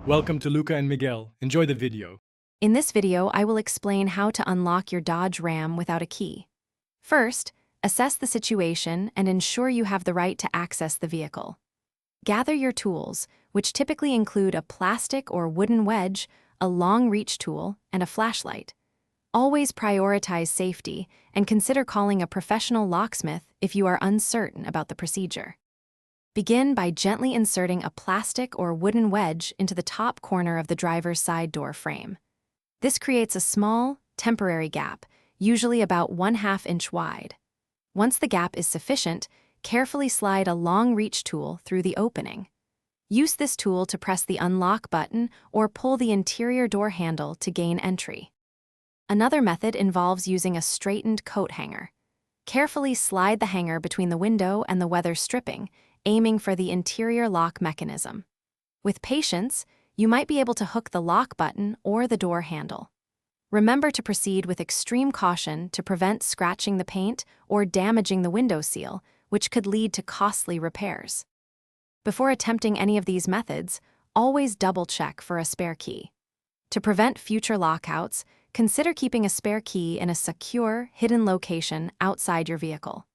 Welcome to Luca and Miguel. Enjoy the video. In this video, I will explain how to unlock your Dodge Ram without a key. First, assess the situation and ensure you have the right to access the vehicle. Gather your tools, which typically include a plastic or wooden wedge, a long reach tool, and a flashlight. Always prioritize safety and consider calling a professional locksmith if you are uncertain about the procedure. Begin by gently inserting a plastic or wooden wedge into the top corner of the driver's side door frame. This creates a small, temporary gap, usually about 1/2 inch wide. Once the gap is sufficient, carefully slide a long reach tool through the opening. Use this tool to press the unlock button or pull the interior door handle to gain entry. Another method involves using a straightened coat hanger. Carefully slide the hanger between the window and the weather stripping, aiming for the interior lock mechanism. With patience, you might be able to hook the lock button or the door handle. Remember to proceed with extreme caution to prevent scratching the paint or damaging the window seal, which could lead to costly repairs. Before attempting any of these methods, always double-check for a spare key. To prevent future lockouts, consider keeping a spare key in a secure, hidden location outside your vehicle.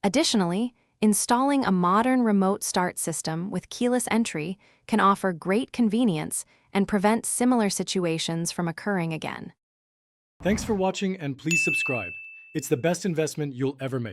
Additionally, installing a modern remote start system with keyless entry can offer great convenience and prevent similar situations from occurring again. Thanks for watching and please subscribe. It's the best investment you'll ever make.